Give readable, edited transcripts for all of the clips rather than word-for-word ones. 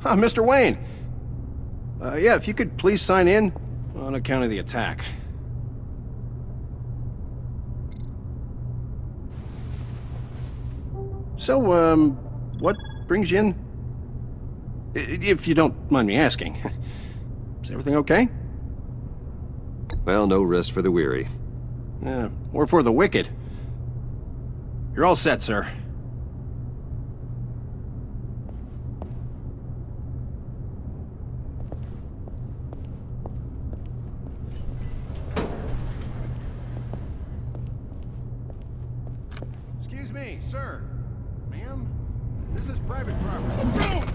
Mr. Wayne. Yeah, if you could please sign in on account of the attack. So, what brings you in? If you don't mind me asking. Is everything okay? Well, no rest for the weary. Or for the wicked. You're all set, sir. Excuse me, sir. Ma'am? This is private property.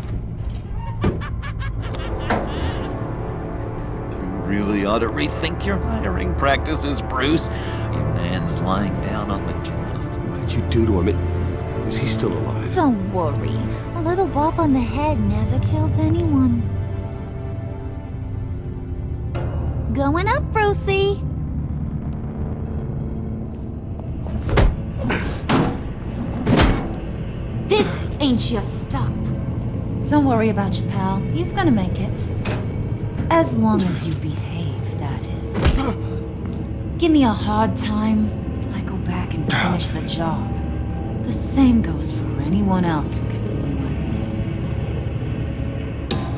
You really ought to rethink your hiring practices, Bruce. Your man's lying down on the job. What did you do to him? Is he still alive? Don't worry. A little bump on the head never killed anyone. Going up, Brucey. This ain't your stop. Don't worry about your pal. He's gonna make it. As long as you behave, that is. Give me a hard time, I go back and finish the job. The same goes for anyone else who gets in the way.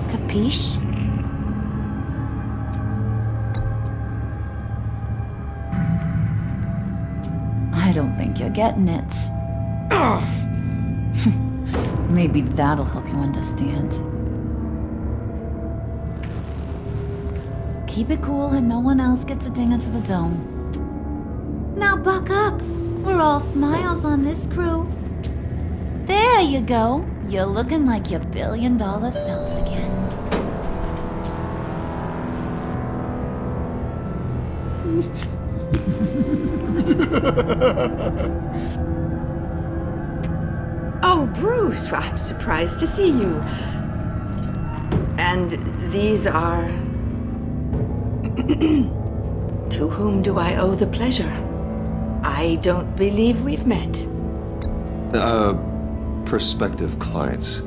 Capiche? I don't think you're getting it. Maybe that'll help you understand. Keep it cool and no one else gets a dinger to the dome. Now buck up. We're all smiles on this crew. There you go. You're looking like your billion-dollar self again. Oh, Bruce, I'm surprised to see you. And these are... To whom do I owe the pleasure? I don't believe we've met. Prospective clients.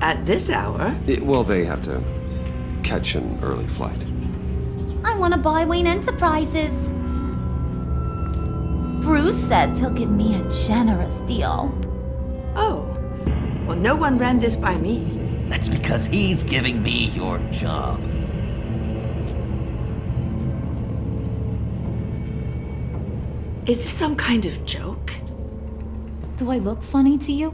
At this hour? Well, they have to catch an early flight. I want to buy Wayne Enterprises. Bruce says he'll give me a generous deal. Oh, well, no one ran this by me. That's because he's giving me your job. Is this some kind of joke? Do I look funny to you?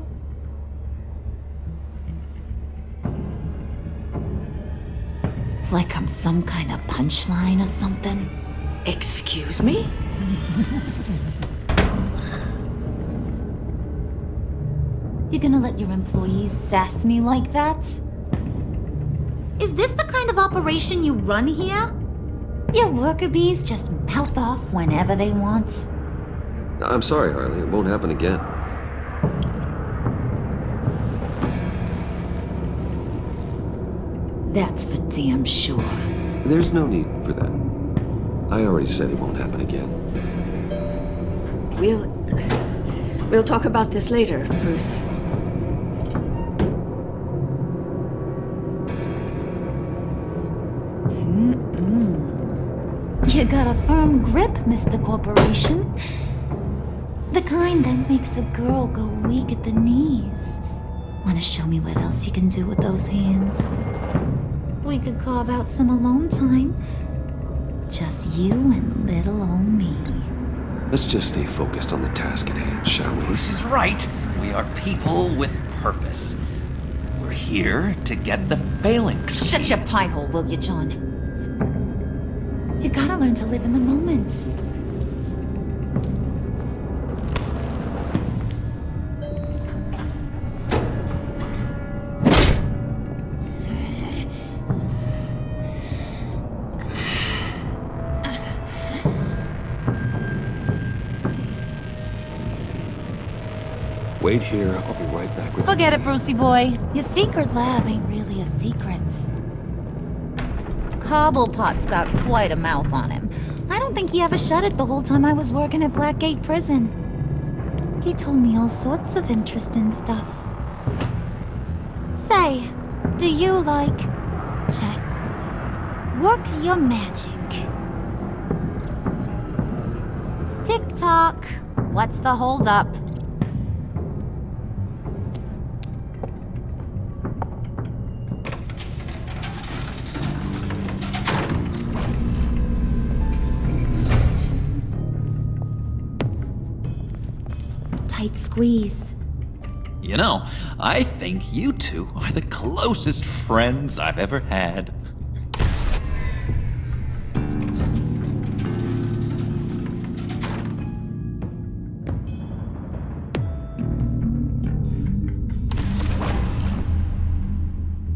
Like I'm some kind of punchline or something? Excuse me? You gonna let your employees sass me like that? Is this the kind of operation you run here? Your worker bees just mouth off whenever they want? I'm sorry, Harley. It won't happen again. That's for damn sure. There's no need for that. I already said it won't happen again. We'll talk about this later, Bruce. You got a firm grip, Mr. Corporation. The kind that makes a girl go weak at the knees. Wanna show me what else you can do with those hands? We could carve out some alone time. Just you and little old me. Let's just stay focused on the task at hand, shall we? Bruce is right. We are people with purpose. We're here to get the phalanx. Shut your pie hole, will you, John? You gotta learn to live in the moment. Wait here. I'll be right back with Forget it, Brucey boy. Your secret lab ain't really a secret. Cobblepot's got quite a mouth on him. I don't think he ever shut it the whole time I was working at Blackgate Prison. He told me all sorts of interesting stuff. Say, do you like? Chess. Work your magic. Tick-tock. What's the holdup? Tight squeeze. You know, I think you two are the closest friends I've ever had.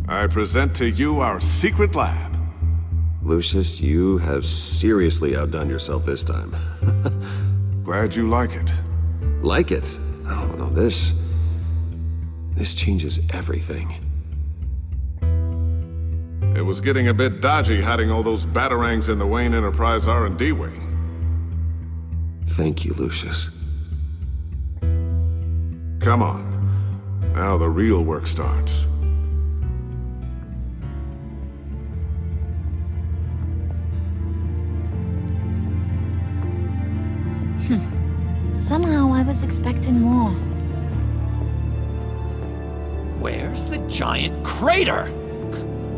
I present to you our secret lab. Lucius, you have seriously outdone yourself this time. Glad you like it. Like it? Oh, no, this changes everything. It was getting a bit dodgy hiding all those batarangs in the Wayne Enterprise R&D wing. Thank you, Lucius. Come on. Now the real work starts. Somehow I was expecting more. Where's the giant crater?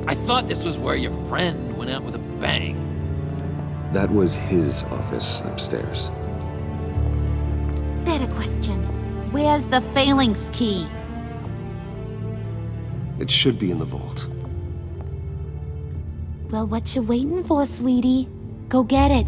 I thought this was where your friend went out with a bang. That was his office upstairs. Better question. Where's the phalanx key? It should be in the vault. Well, what you waiting for, sweetie? Go get it.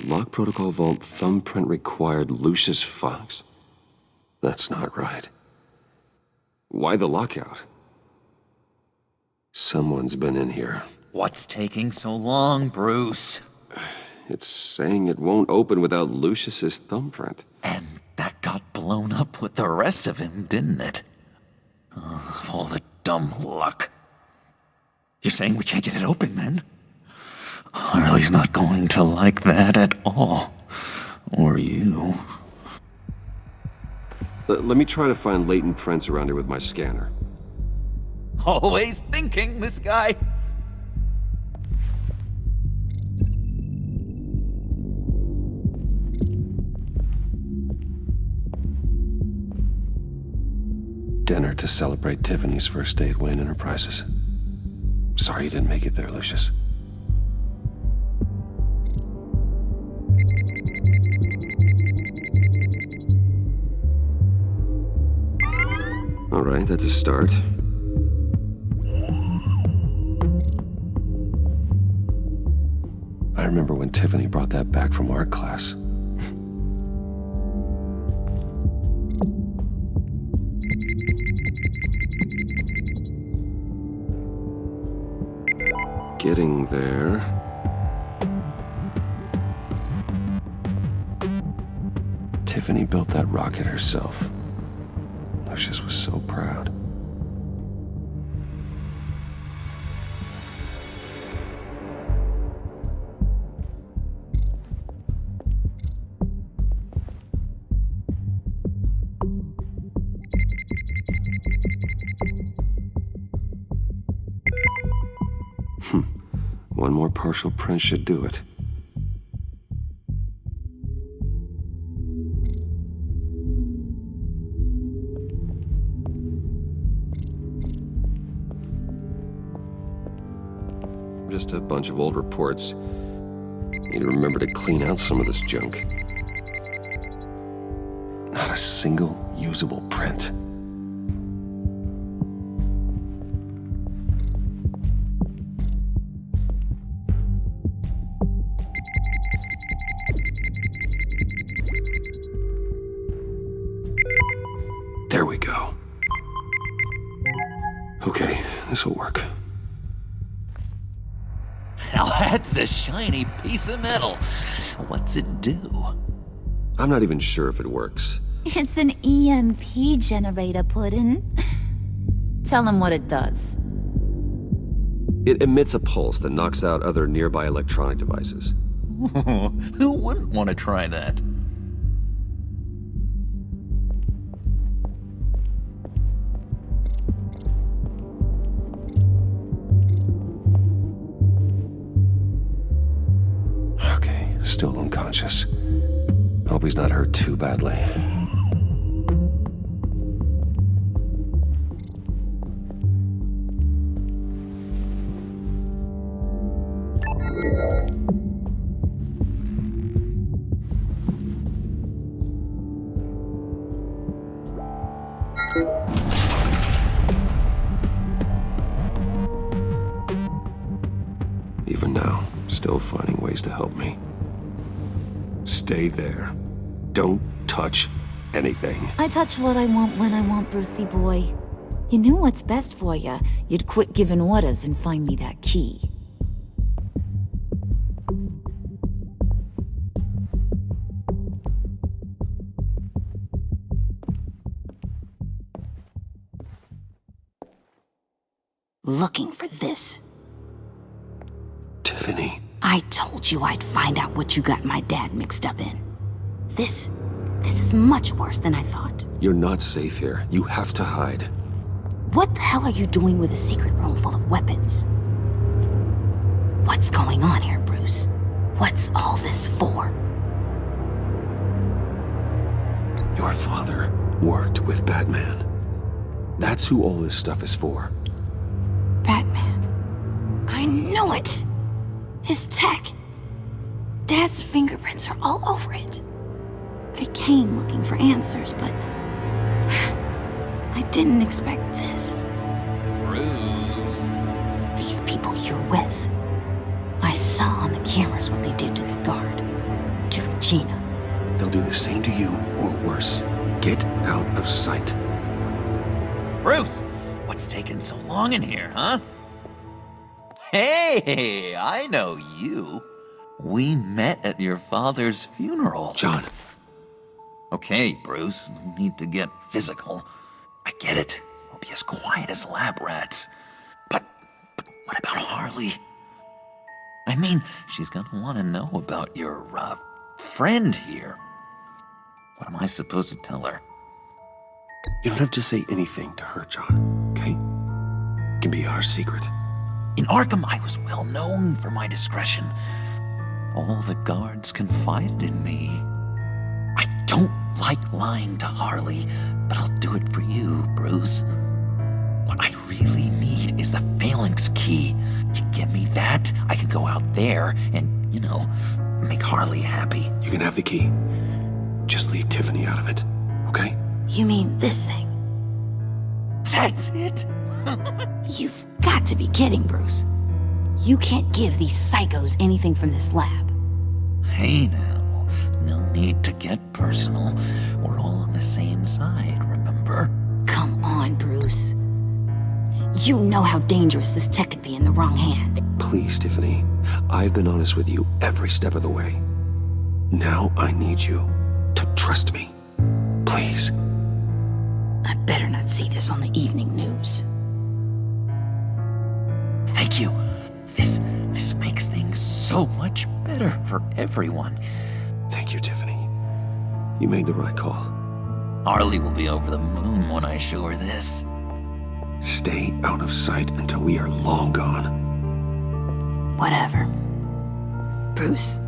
Lock protocol vault thumbprint required Lucius Fox. That's not right. Why the lockout? Someone's been in here. What's taking so long, Bruce? It's saying it won't open without Lucius's thumbprint. And that got blown up with the rest of him, didn't it? All the dumb luck. You're saying we can't get it open, then? Harley's not going to like that at all. Or you. Let me try to find latent prints around here with my scanner. Always thinking, this guy. Dinner to celebrate Tiffany's first day at Wayne Enterprises. Sorry you didn't make it there, Lucius. All right, that's a start. I remember when Tiffany brought that back from art class. Getting there. Tiffany built that rocket herself. Lucius was so proud. One more partial print should do it. Just a bunch of old reports. Need to remember to clean out some of this junk. Not a single usable print. There we go. Okay, this will work. Now that's a shiny piece of metal. What's it do? I'm not even sure if it works. It's an EMP generator, Puddin'. Tell him what it does. It emits a pulse that knocks out other nearby electronic devices. Who wouldn't want to try that? Okay, still unconscious. Hope he's not hurt too badly. Even now, still finding ways to help me. Stay there. Don't touch anything. I touch what I want when I want, Brucey boy. You knew what's best for you. You'd quit giving orders and find me that key. Looking for this. Tiffany. I told you I'd find out what you got my dad mixed up in. This is much worse than I thought. You're not safe here. You have to hide. What the hell are you doing with a secret room full of weapons? What's going on here, Bruce? What's all this for? Your father worked with Batman. That's who all this stuff is for. Batman. I knew it! His tech. Dad's fingerprints are all over it. I came looking for answers, but I didn't expect this. Bruce. These people you're with. I saw on the cameras what they did to that guard. To Regina. They'll do the same to you, or worse. Get out of sight. Bruce, what's taking so long in here, huh? Hey, I know you. We met at your father's funeral. John. Okay, Bruce, no need to get physical. I get it. We'll be as quiet as lab rats. But what about Harley? I mean, she's gonna want to know about your, friend here. What am I supposed to tell her? You don't have to say anything to her, John, okay? It can be our secret. In Arkham, I was well known for my discretion. All the guards confided in me. I don't like lying to Harley, but I'll do it for you, Bruce. What I really need is the phalanx key. You give me that, I can go out there and, make Harley happy. You can have the key. Just leave Tiffany out of it, okay? You mean this thing? That's it? You've got to be kidding, Bruce. You can't give these psychos anything from this lab. Hey now, no need to get personal. We're all on the same side, remember? Come on, Bruce. You know how dangerous this tech could be in the wrong hands. Please, Tiffany. I've been honest with you every step of the way. Now I need you to trust me. Please. I better not see this on the evening news. Thank you. This makes things so much better for everyone. Thank you, Tiffany. You made the right call. Harley will be over the moon when I show her this. Stay out of sight until we are long gone. Whatever. Bruce.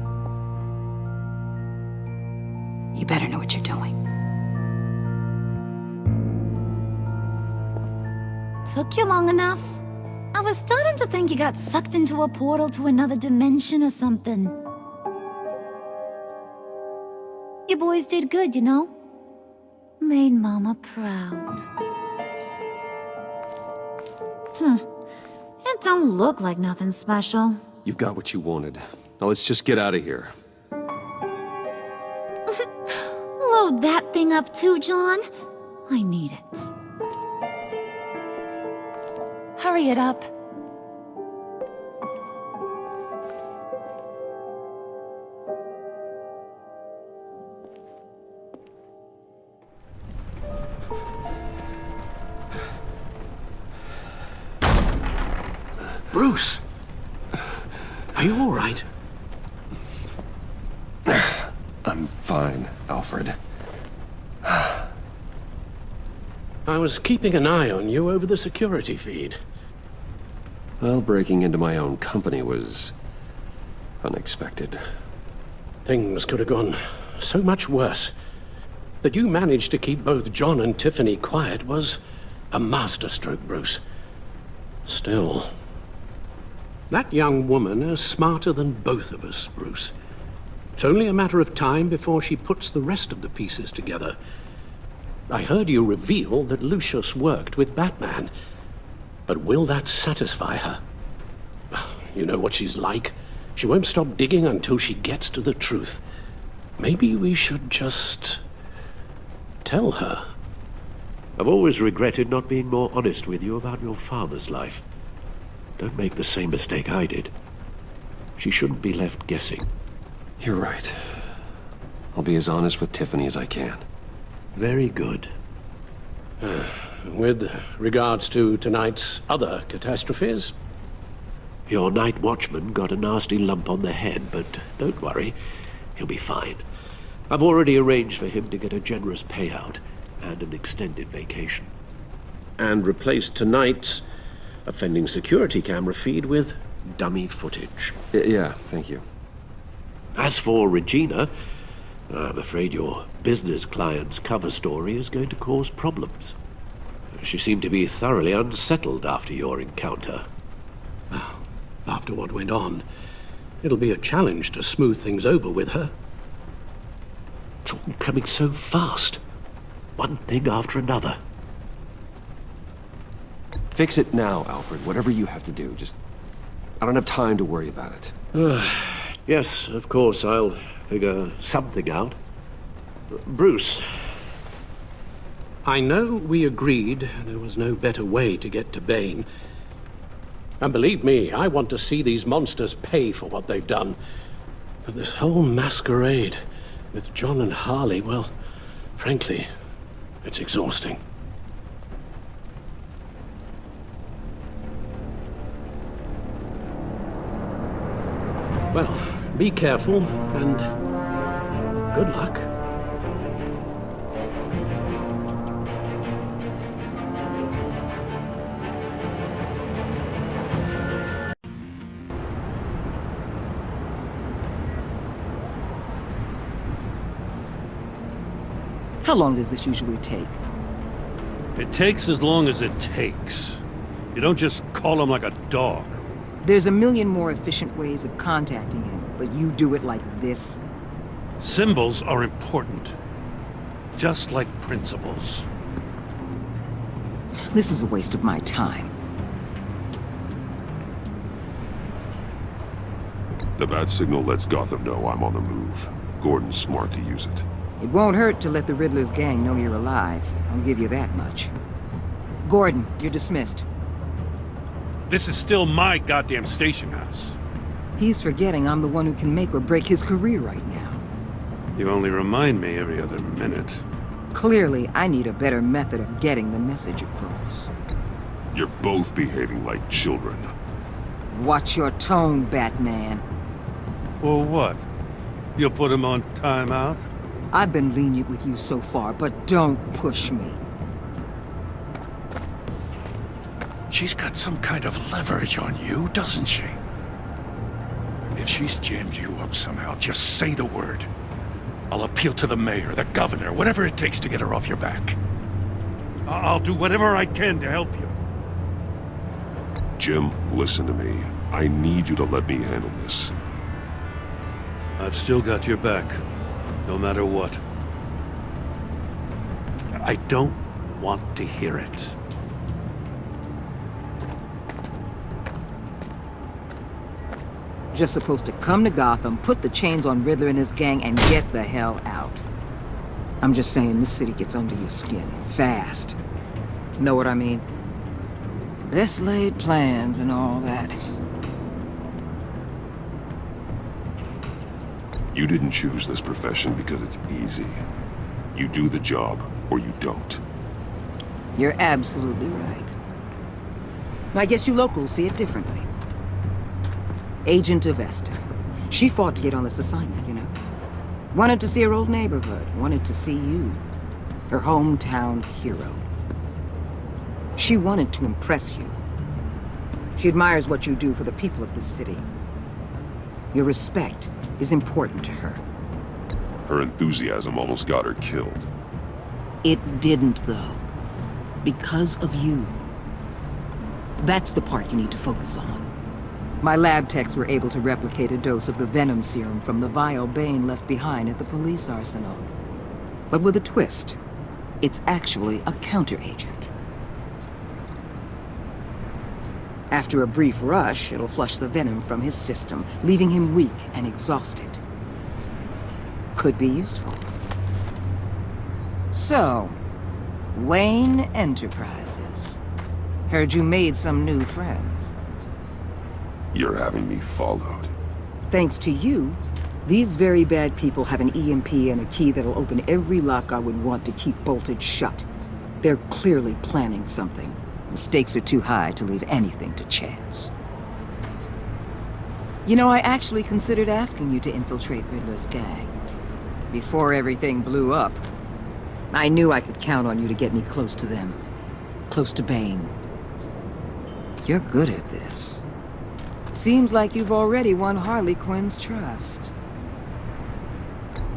You better know what you're doing. Took you long enough? I was starting to think you got sucked into a portal to another dimension or something. You boys did good, you know? Made Mama proud. It don't look like nothing special. You've got what you wanted. Now let's just get out of here. Load that thing up too, John. I need it. Hurry it up. Bruce! Are you all right? I'm fine, Alfred. I was keeping an eye on you over the security feed. Well, breaking into my own company was unexpected. Things could have gone so much worse. That you managed to keep both John and Tiffany quiet was a masterstroke, Bruce. Still, that young woman is smarter than both of us, Bruce. It's only a matter of time before she puts the rest of the pieces together. I heard you reveal that Lucius worked with Batman. But will that satisfy her? You know what she's like. She won't stop digging until she gets to the truth. Maybe we should just tell her. I've always regretted not being more honest with you about your father's life. Don't make the same mistake I did. She shouldn't be left guessing. You're right. I'll be as honest with Tiffany as I can. Very good. With regards to tonight's other catastrophes, your night watchman got a nasty lump on the head, but don't worry, he'll be fine. I've already arranged for him to get a generous payout and an extended vacation. And replaced tonight's offending security camera feed with dummy footage. Yeah, thank you. As for Regina, I'm afraid your business client's cover story is going to cause problems. She seemed to be thoroughly unsettled after your encounter. Well, after what went on, it'll be a challenge to smooth things over with her. It's all coming so fast. One thing after another. Fix it now, Alfred. Whatever you have to do. Just... I don't have time to worry about it. Yes, of course, I'll figure something out. Bruce, I know we agreed there was no better way to get to Bane. And believe me, I want to see these monsters pay for what they've done. But this whole masquerade with John and Harley, well, frankly, it's exhausting. Well, be careful, and good luck. How long does this usually take? It takes as long as it takes. You don't just call him like a dog. There's a million more efficient ways of contacting him, but you do it like this? Symbols are important. Just like principles. This is a waste of my time. The bat signal lets Gotham know I'm on the move. Gordon's smart to use it. It won't hurt to let the Riddler's gang know you're alive. I'll give you that much. Gordon, you're dismissed. This is still my goddamn station house. He's forgetting I'm the one who can make or break his career right now. You only remind me every other minute. Clearly, I need a better method of getting the message across. You're both behaving like children. Watch your tone, Batman. Or what? You'll put him on timeout? I've been lenient with you so far, but don't push me. She's got some kind of leverage on you, doesn't she? If she's jammed you up somehow, just say the word. I'll appeal to the mayor, the governor, whatever it takes to get her off your back. I'll do whatever I can to help you. Jim, listen to me. I need you to let me handle this. I've still got your back, no matter what. I don't want to hear it. Just supposed to come to Gotham, put the chains on Riddler and his gang, and get the hell out. I'm just saying, this city gets under your skin. Fast. Know what I mean? Best laid plans and all that. You didn't choose this profession because it's easy. You do the job, or you don't. You're absolutely right. I guess you locals see it differently. Agent of Esther. She fought to get on this assignment, you know. Wanted to see her old neighborhood. Wanted to see you. Her hometown hero. She wanted to impress you. She admires what you do for the people of this city. Your respect is important to her. Her enthusiasm almost got her killed. It didn't, though. Because of you. That's the part you need to focus on. My lab techs were able to replicate a dose of the venom serum from the vial Bane left behind at the police arsenal. But with a twist. It's actually a counteragent. After a brief rush, it'll flush the venom from his system, leaving him weak and exhausted. Could be useful. So, Wayne Enterprises. Heard you made some new friends. You're having me followed. Thanks to you, these very bad people have an EMP and a key that'll open every lock I would want to keep bolted shut. They're clearly planning something. The stakes are too high to leave anything to chance. You know, I actually considered asking you to infiltrate Riddler's gang. Before everything blew up, I knew I could count on you to get me close to them. Close to Bane. You're good at this. Seems like you've already won Harley Quinn's trust.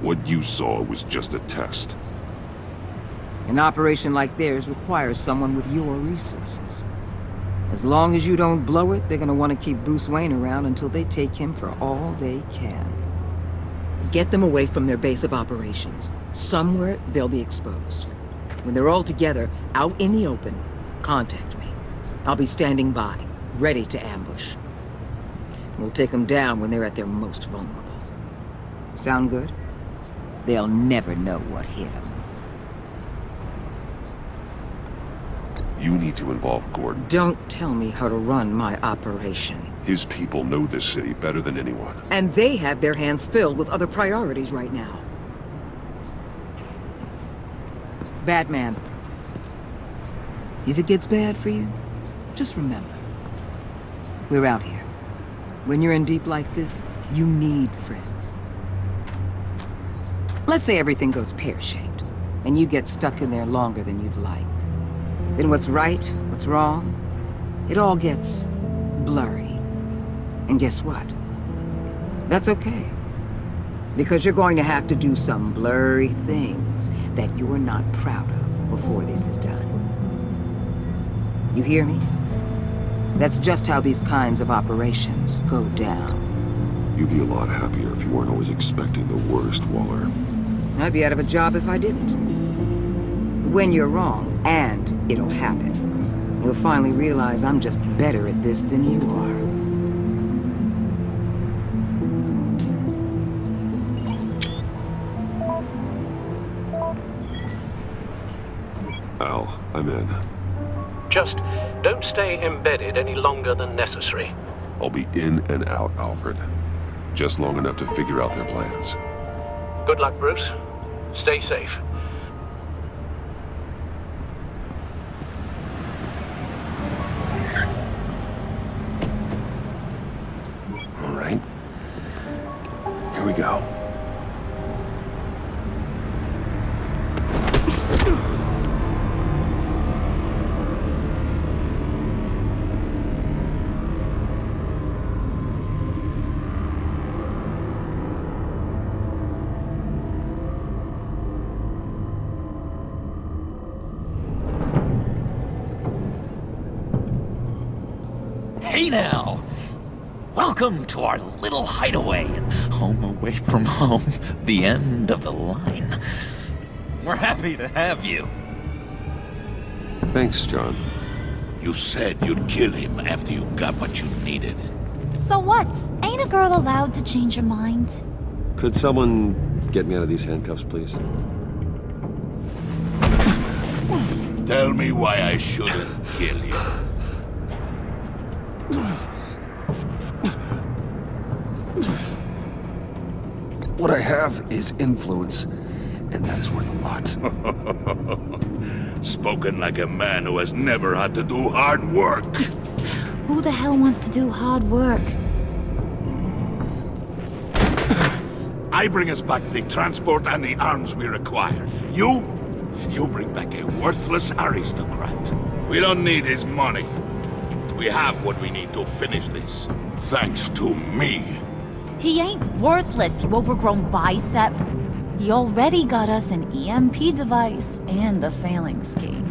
What you saw was just a test. An operation like theirs requires someone with your resources. As long as you don't blow it, they're gonna want to keep Bruce Wayne around until they take him for all they can. Get them away from their base of operations. Somewhere they'll be exposed. When they're all together, out in the open, contact me. I'll be standing by, ready to ambush. We'll take them down when they're at their most vulnerable. Sound good? They'll never know what hit them. You need to involve Gordon. Don't tell me how to run my operation. His people know this city better than anyone. And they have their hands filled with other priorities right now. Batman. If it gets bad for you, just remember. We're out here. When you're in deep like this, you need friends. Let's say everything goes pear-shaped, and you get stuck in there longer than you'd like. Then what's right, what's wrong, it all gets blurry. And guess what? That's okay. Because you're going to have to do some blurry things that you're not proud of before this is done. You hear me? That's just how these kinds of operations go down. You'd be a lot happier if you weren't always expecting the worst, Waller. I'd be out of a job if I didn't. When you're wrong, and it'll happen, you'll finally realize I'm just better at this than you are. Al, I'm in. Just don't stay embedded any longer than necessary. I'll be in and out, Alfred. Just long enough to figure out their plans. Good luck, Bruce. Stay safe. All right. Here we go. Hey now! Welcome to our little hideaway and home away from home, the end of the line. We're happy to have you. Thanks, John. You said you'd kill him after you got what you needed. So what? Ain't a girl allowed to change her mind? Could someone get me out of these handcuffs, please? Tell me why I shouldn't kill you. What I have is influence, and that is worth a lot. Spoken like a man who has never had to do hard work. Who the hell wants to do hard work? I bring us back the transport and the arms we require. You bring back a worthless aristocrat. We don't need his money. We have what we need to finish this. Thanks to me. He ain't worthless, you overgrown bicep. He already got us an EMP device and the phalanx key.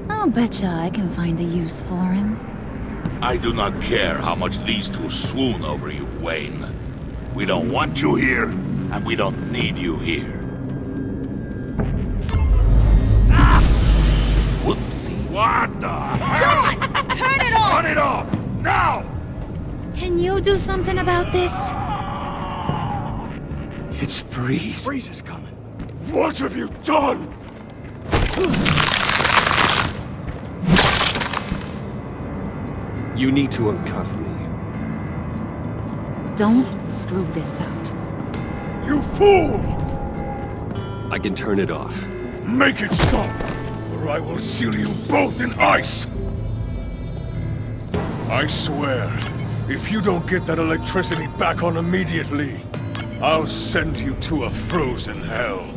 I'll betcha I can find a use for him. I do not care how much these two swoon over you, Wayne. We don't want you here, and we don't need you here. Ah! Whoopsie. What the hell? John! Turn it off! Turn it off! Now! Can you do something about this? It's Freeze. Freeze is coming. What have you done? You need to uncuff me. Don't screw this up. You fool! I can turn it off. Make it stop, or I will seal you both in ice! I swear, if you don't get that electricity back on immediately, I'll send you to a frozen hell.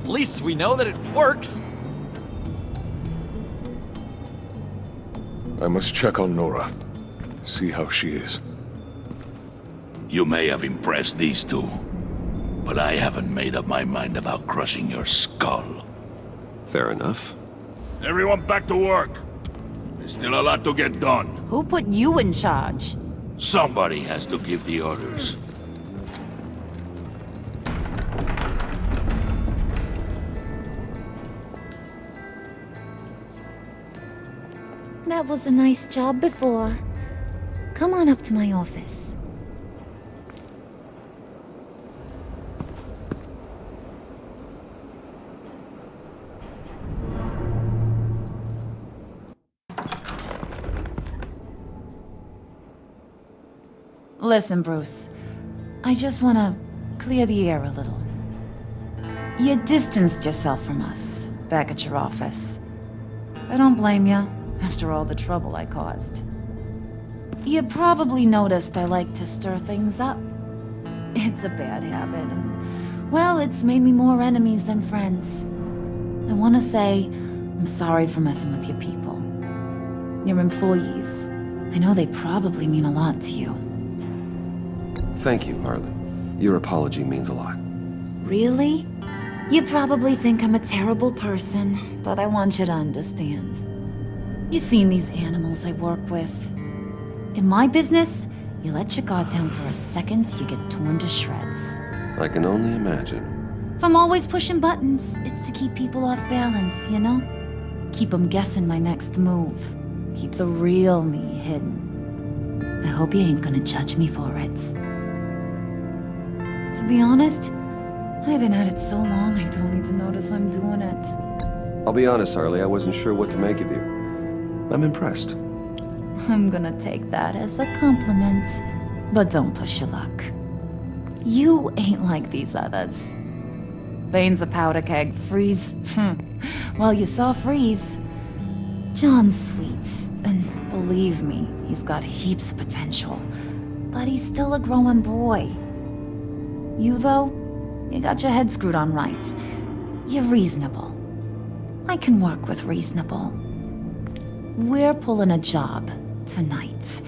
At least we know that it works. I must check on Nora. See how she is. You may have impressed these two, but I haven't made up my mind about crushing your skull. Fair enough. Everyone back to work. There's still a lot to get done. Who put you in charge? Somebody has to give the orders. That was a nice job before. Come on up to my office. Listen, Bruce. I just want to clear the air a little. You distanced yourself from us back at your office. I don't blame you, after all the trouble I caused. You probably noticed I like to stir things up. It's a bad habit, and, well, it's made me more enemies than friends. I want to say I'm sorry for messing with your people. Your employees. I know they probably mean a lot to you. Thank you, Harlan. Your apology means a lot. Really? You probably think I'm a terrible person, but I want you to understand. You've seen these animals I work with. In my business, you let your guard down for a second, you get torn to shreds. I can only imagine. If I'm always pushing buttons, it's to keep people off balance, you know? Keep them guessing my next move. Keep the real me hidden. I hope you ain't gonna judge me for it. To be honest, I've been at it so long I don't even notice I'm doing it. I'll be honest, Harley, I wasn't sure what to make of you. I'm impressed. I'm gonna take that as a compliment, but don't push your luck. You ain't like these others. Bane's a powder keg, Freeze. Well, you saw Freeze. John's sweet, and believe me, he's got heaps of potential. But he's still a growing boy. You, though, you got your head screwed on right. You're reasonable. I can work with reasonable. We're pulling a job tonight.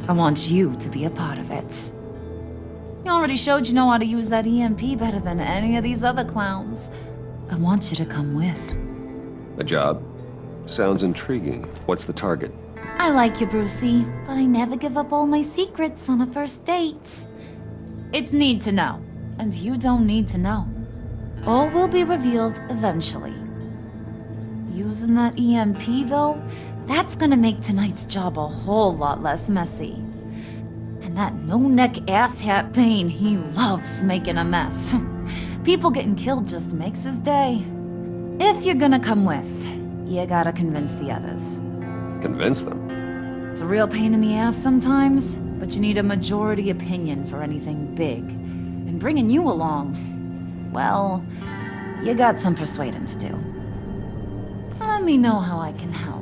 I want you to be a part of it. You already showed you know how to use that EMP better than any of these other clowns. I want you to come with. A job? Sounds intriguing. What's the target? I like you, Brucey, but I never give up all my secrets on a first date. It's need to know, and you don't need to know. All will be revealed eventually. Using that EMP, though, that's gonna make tonight's job a whole lot less messy. And that no-neck asshat Bane, he loves making a mess. People getting killed just makes his day. If you're gonna come with, you gotta convince the others. Convince them? It's a real pain in the ass sometimes, but you need a majority opinion for anything big. And bringing you along, well, you got some persuading to do. Let me know how I can help.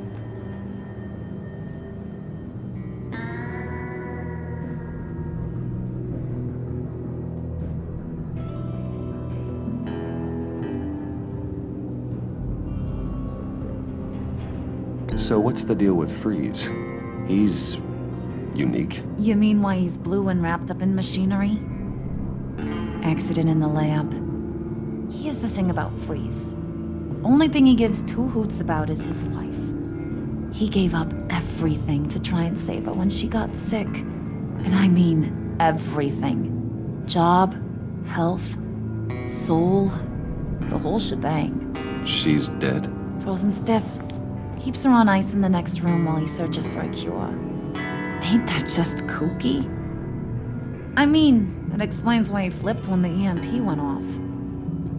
So what's the deal with Freeze? He's unique. You mean why he's blue and wrapped up in machinery? Accident in the lab. Here's the thing about Freeze. Only thing he gives two hoots about is his wife. He gave up everything to try and save her when she got sick. And I mean everything. Job, health, soul, the whole shebang. She's dead? Frozen stiff. Keeps her on ice in the next room while he searches for a cure. Ain't that just kooky? I mean, it explains why he flipped when the EMP went off.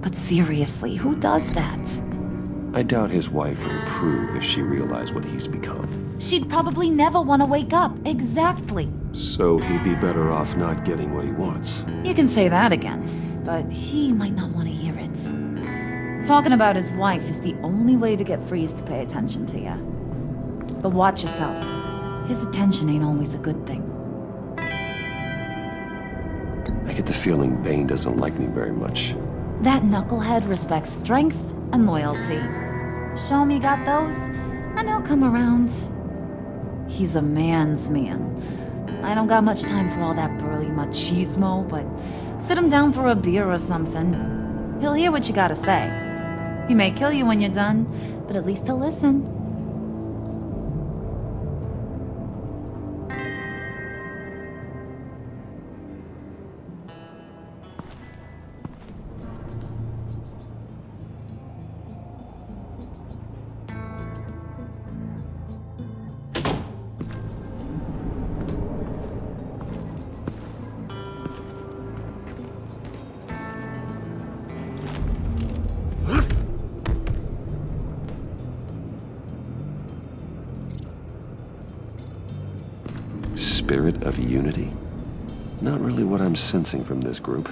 But seriously, who does that? I doubt his wife would approve if she realized what he's become. She'd probably never want to wake up. Exactly. So he'd be better off not getting what he wants. You can say that again, but he might not want to hear it. Talking about his wife is the only way to get Freeze to pay attention to you. But watch yourself. His attention ain't always a good thing. I get the feeling Bane doesn't like me very much. That knucklehead respects strength and loyalty. Show me got those, and he'll come around. He's a man's man. I don't got much time for all that burly machismo, but sit him down for a beer or something. He'll hear what you gotta say. He may kill you when you're done, but at least he'll listen. Spirit of unity? Not really what I'm sensing from this group.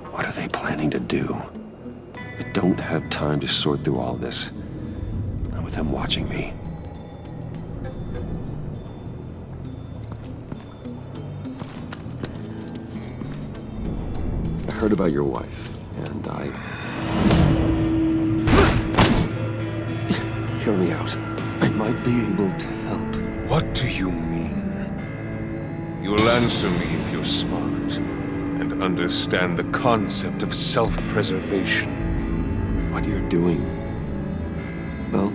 What are they planning to do? I don't have time to sort through all this. Not with them watching me. I heard about your wife, and Hear me out. I might be able to help. What do you mean? You'll answer me if you're smart and understand the concept of self-preservation. What you're doing, well,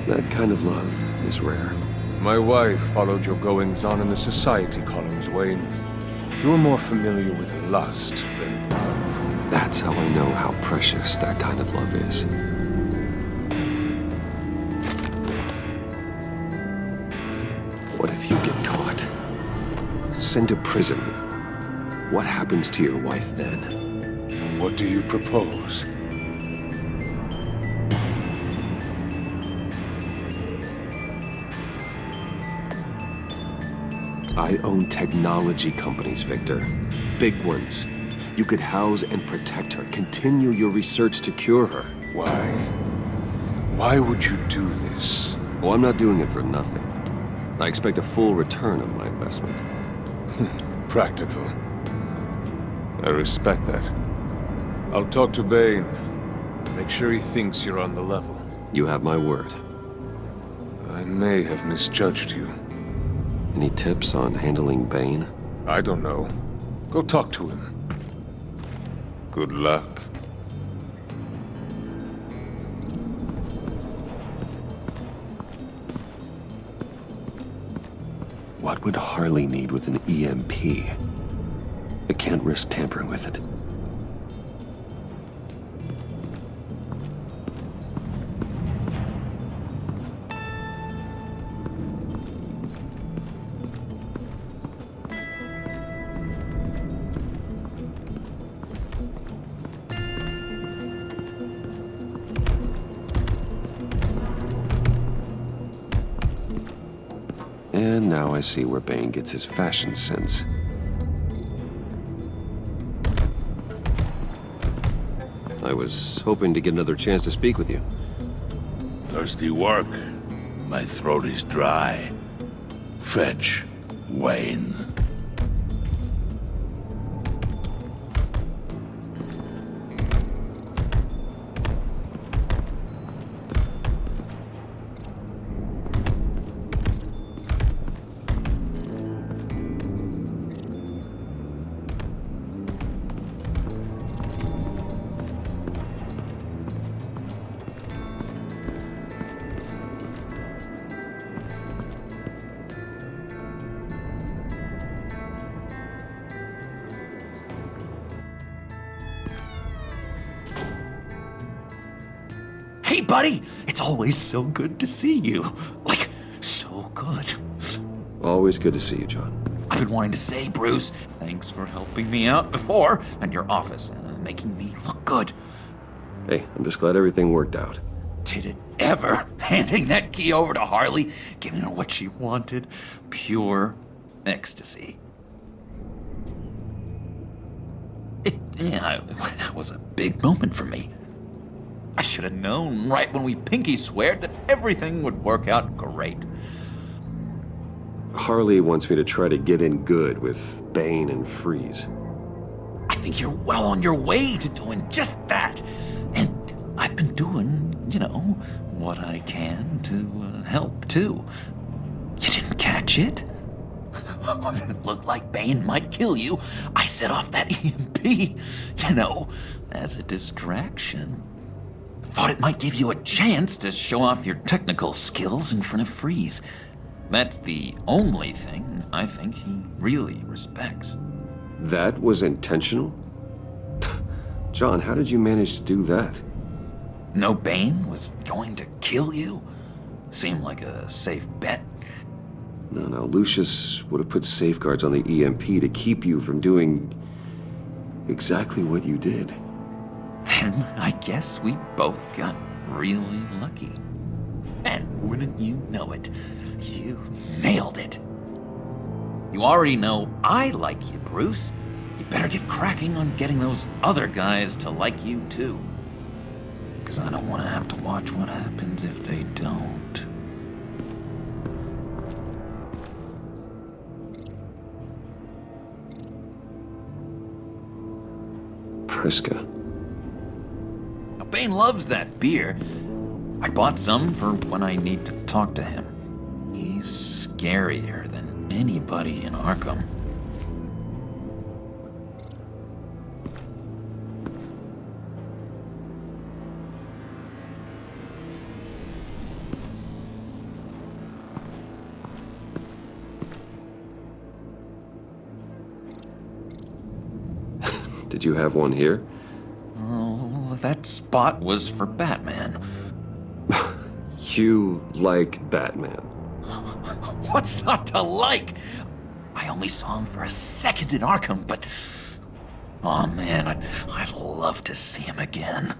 that kind of love is rare. My wife followed your goings-on in the society columns, Wayne. You're more familiar with lust than love. That's how I know how precious that kind of love is. What if you get caught? Sent to prison? What happens to your wife then? What do you propose? I own technology companies, Victor. Big ones. You could house and protect her, continue your research to cure her. Why? Why would you do this? Well, I'm not doing it for nothing. I expect a full return on my investment. Practical. I respect that. I'll talk to Bane. Make sure he thinks you're on the level. You have my word. I may have misjudged you. Any tips on handling Bane? I don't know. Go talk to him. Good luck. What would Harley need with an EMP? I can't risk tampering with it. And now I see where Bane gets his fashion sense. I was hoping to get another chance to speak with you. Thirsty work. My throat is dry. Fetch Wayne. Hey, buddy! It's always so good to see you. Like, so good. Always good to see you, John. I've been wanting to say, Bruce, thanks for helping me out before, and your office, making me look good. Hey, I'm just glad everything worked out. Did it ever? Handing that key over to Harley, giving her what she wanted. Pure ecstasy. It was a big moment for me. I should have known right when we pinky sweared that everything would work out great. Harley wants me to try to get in good with Bane and Freeze. I think you're well on your way to doing just that. And I've been doing, what I can to help, too. You didn't catch it? When it looked like Bane might kill you, I set off that EMP, as a distraction. Thought it might give you a chance to show off your technical skills in front of Freeze. That's the only thing I think he really respects. That was intentional? John, how did you manage to do that? No Bane was going to kill you? Seemed like a safe bet. No, Lucius would have put safeguards on the EMP to keep you from doing exactly what you did. Then I guess we both got really lucky. And wouldn't you know it, you nailed it. You already know I like you, Bruce. You better get cracking on getting those other guys to like you too. Because I don't want to have to watch what happens if they don't. Priska. Bane loves that beer. I bought some for when I need to talk to him. He's scarier than anybody in Arkham. Did you have one here? Oh, that spot was for Batman. You like Batman? What's not to like? I only saw him for a second in Arkham, but... oh man, I'd love to see him again.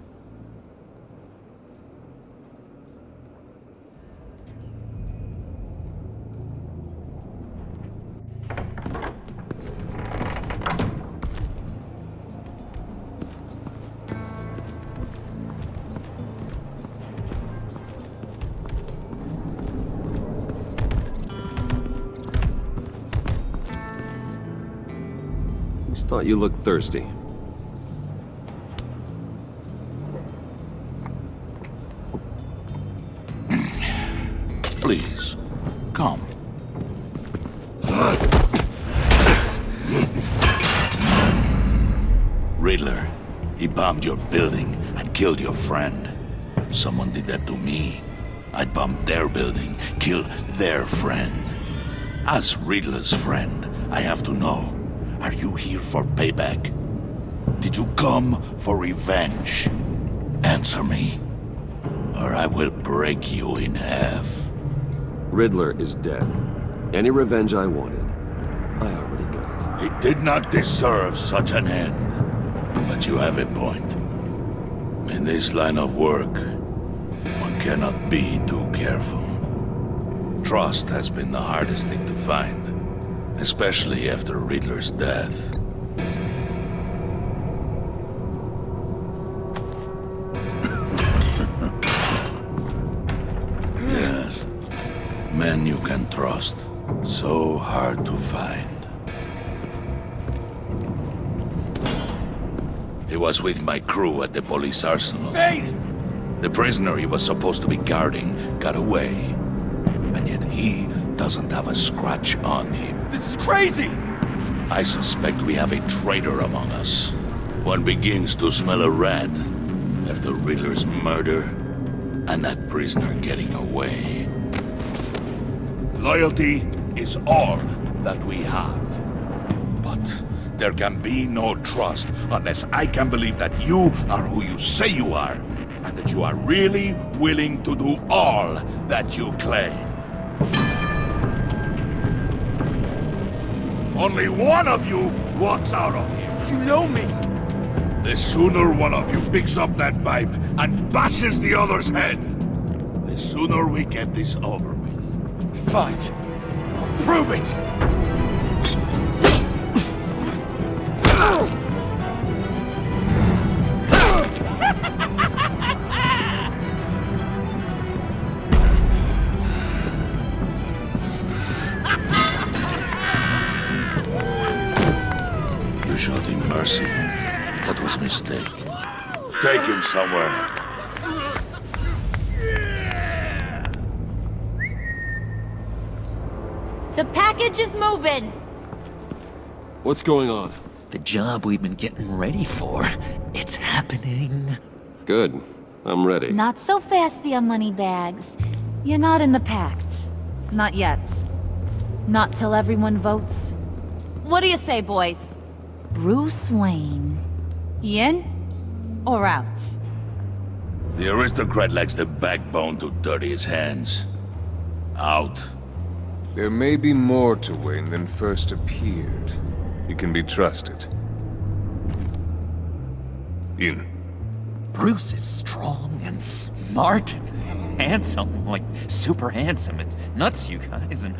Just thought you looked thirsty. Please, come. Riddler, he bombed your building and killed your friend. Someone did that to me. I'd bomb their building, kill their friend. As Riddler's friend, I have to know, are you here for payback? Did you come for revenge? Answer me, or I will break you in half. Riddler is dead. Any revenge I wanted, I already got. He did not deserve such an end. But you have a point. In this line of work, one cannot be too careful. Trust has been the hardest thing to find, especially after Riddler's death. Yes, men you can trust. So hard to find. He was with my crew at the police arsenal. Bane! The prisoner he was supposed to be guarding got away. And yet he doesn't have a scratch on him. This is crazy! I suspect we have a traitor among us. One begins to smell a rat after Riddler's murder and that prisoner getting away. Loyalty is all that we have. But there can be no trust unless I can believe that you are who you say you are, and that you are really willing to do all that you claim. Only one of you walks out of here. You know me! The sooner one of you picks up that pipe and bashes the other's head, the sooner we get this over with. Fine. I'll prove it! You showed him mercy. That was a mistake. Take him somewhere. The package is moving! What's going on? The job we've been getting ready for. It's happening. Good. I'm ready. Not so fast, the Moneybags. You're not in the pact. Not yet. Not till everyone votes. What do you say, boys? Bruce Wayne. In or out? The aristocrat lacks the backbone to dirty his hands. Out. There may be more to Wayne than first appeared. He can be trusted. In. Bruce is strong and smart and handsome. Like, super handsome. It's nuts, you guys. And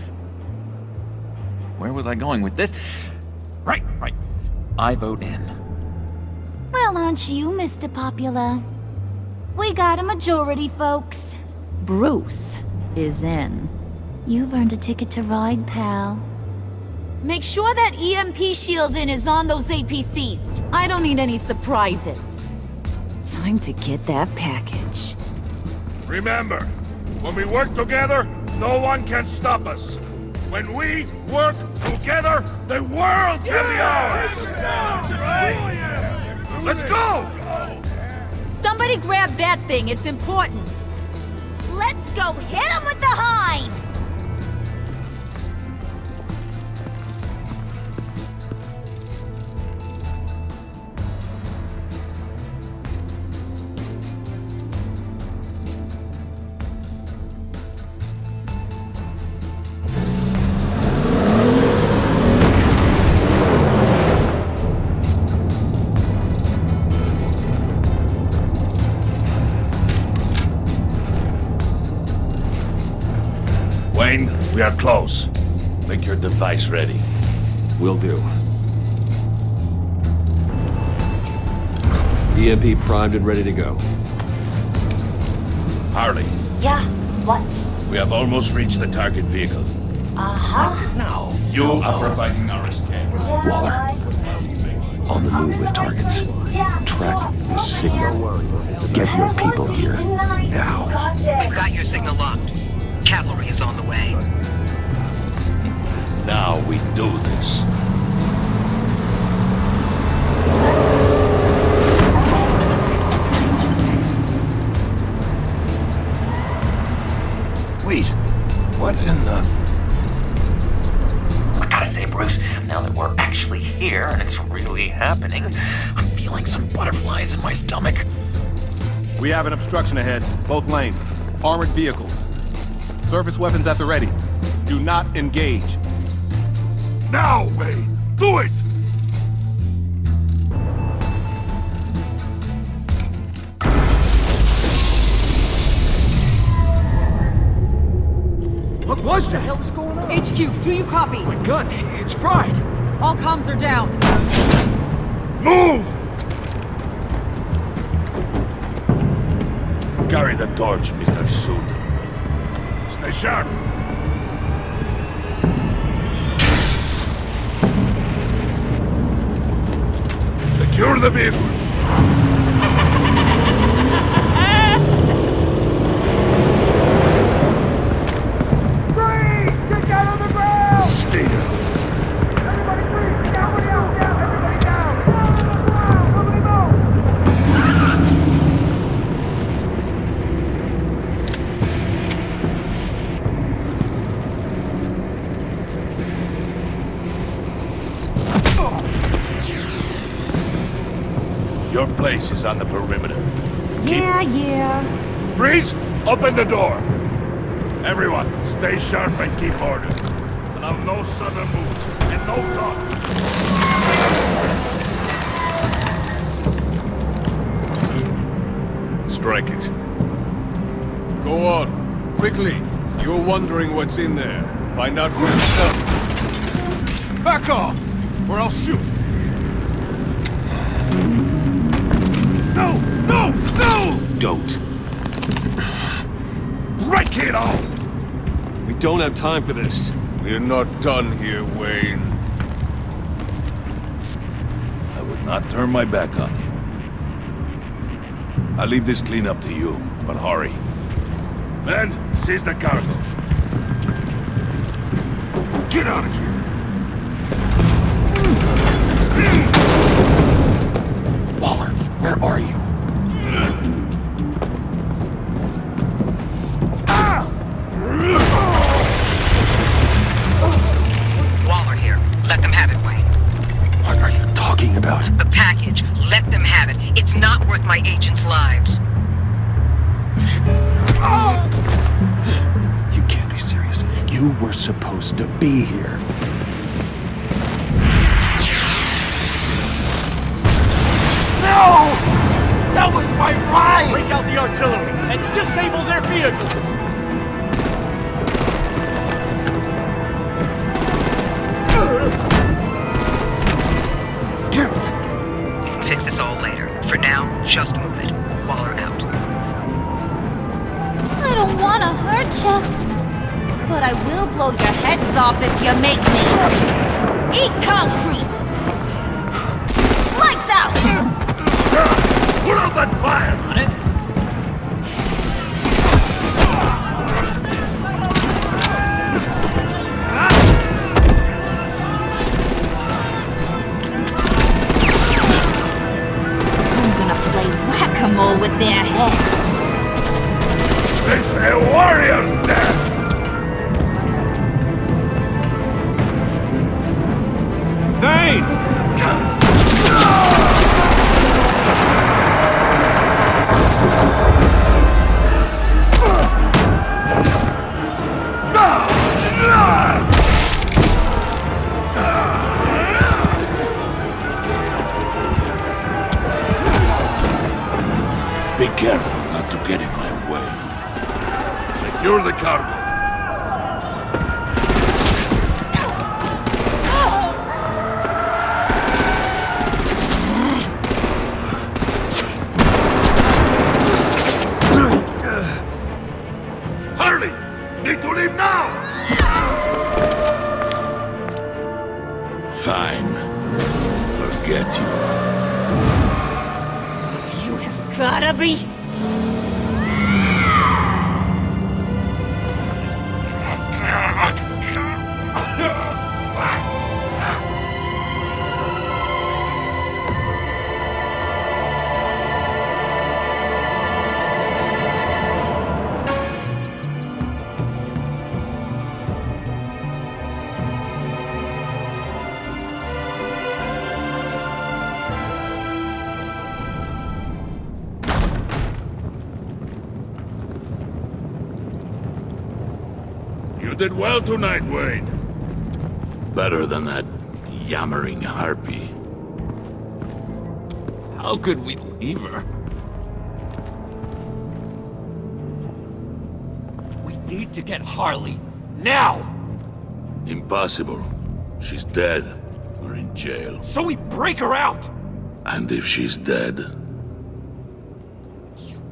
where was I going with this? Right. I vote in. Well, aren't you, Mr. Popular? We got a majority, folks. Bruce is in. You've earned a ticket to ride, pal. Make sure that EMP shielding is on those APCs. I don't need any surprises. Time to get that package. Remember, when we work together, no one can stop us. When we work together, the world can be ours! Let's go! Somebody grab that thing, it's important. Let's go hit him with the hind! Wayne, we are close. Make your device ready. Will do. EMP primed and ready to go. Harley. Yeah, what? We have almost reached the target vehicle. Uh-huh. Now, you are providing our escape. Waller. move with targets. Track the signal. Get your people here, now. We've got your signal locked. Cavalry is on the way. Now we do this. Wait, what in the... I gotta say, Bruce, now that we're actually here and it's really happening, I'm feeling some butterflies in my stomach. We have an obstruction ahead, both lanes. Armored vehicles. Surface weapons at the ready. Do not engage. Now, Wayne! Do it! What was that? What the hell is going on? HQ, do you copy? My gun, it's fried. All comms are down. Move! Carry the torch, Mr. Suit. Stay sharp. Secure the vehicle. Stay down. Everybody freeze! Down, everybody down! Nobody move! Your place is on the perimeter. Yeah. Freeze! Open the door! Everyone, stay sharp and keep order. Allow no sudden moves, and no talk. Strike it. Go on, quickly. You're wondering what's in there. Find out for yourself. Back off, or I'll shoot. No! No! No! Don't. Break it all! We don't have time for this. We're not done here, Wayne. I would not turn my back on you. I'll leave this clean up to you, but hurry. Men, seize the cargo. Get out of here! Waller, where are you? Waller here. Let them have it, Wayne. What are you talking about? The package. Let them have it. It's not worth my agents' lives. You can't be serious. You were supposed to be here. No! That was my ride! Break out the artillery and disable their vehicles! Damn it! We can fix this all later. For now, just move it. Waller out. I don't want to hurt you, but I will blow your heads off if you make me. Eat concrete! Lights out! Put out that fire! On it? I'm gonna play whack-a-mole with their heads. It's a warrior's death! Thane! Be careful not to get in my way. Secure the cargo. Hurry! Need to leave now! Fine. Forget you. You have gotta be... You did well tonight, Wade. Better than that yammering harpy. How could we leave her? We need to get Harley, now! Impossible. She's dead, or in jail. So we break her out! And if she's dead...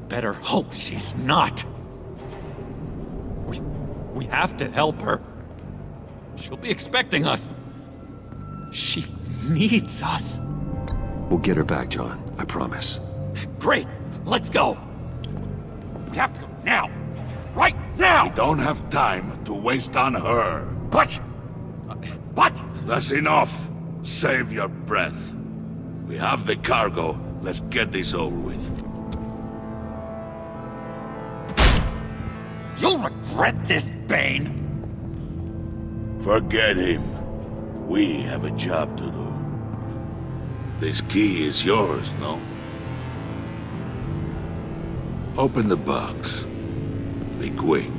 Better hope she's not. We have to help her. She'll be expecting us. She needs us. We'll get her back, John. I promise. Great. Let's go. We have to go now. Right now! We don't have time to waste on her. But... That's enough. Save your breath. We have the cargo. Let's get this over with. You'll regret this, Bane! Forget him. We have a job to do. This key is yours, no? Open the box. Be quick.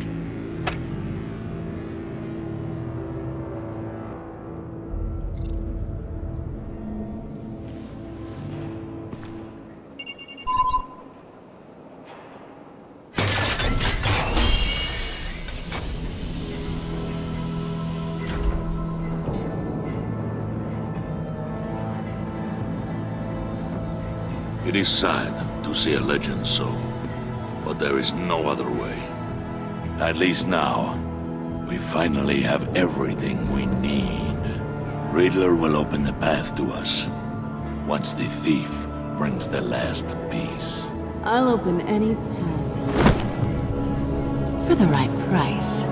It is sad to see a legend so, but there is no other way. At least now, we finally have everything we need. Riddler will open the path to us, once the thief brings the last piece. I'll open any path for the right price.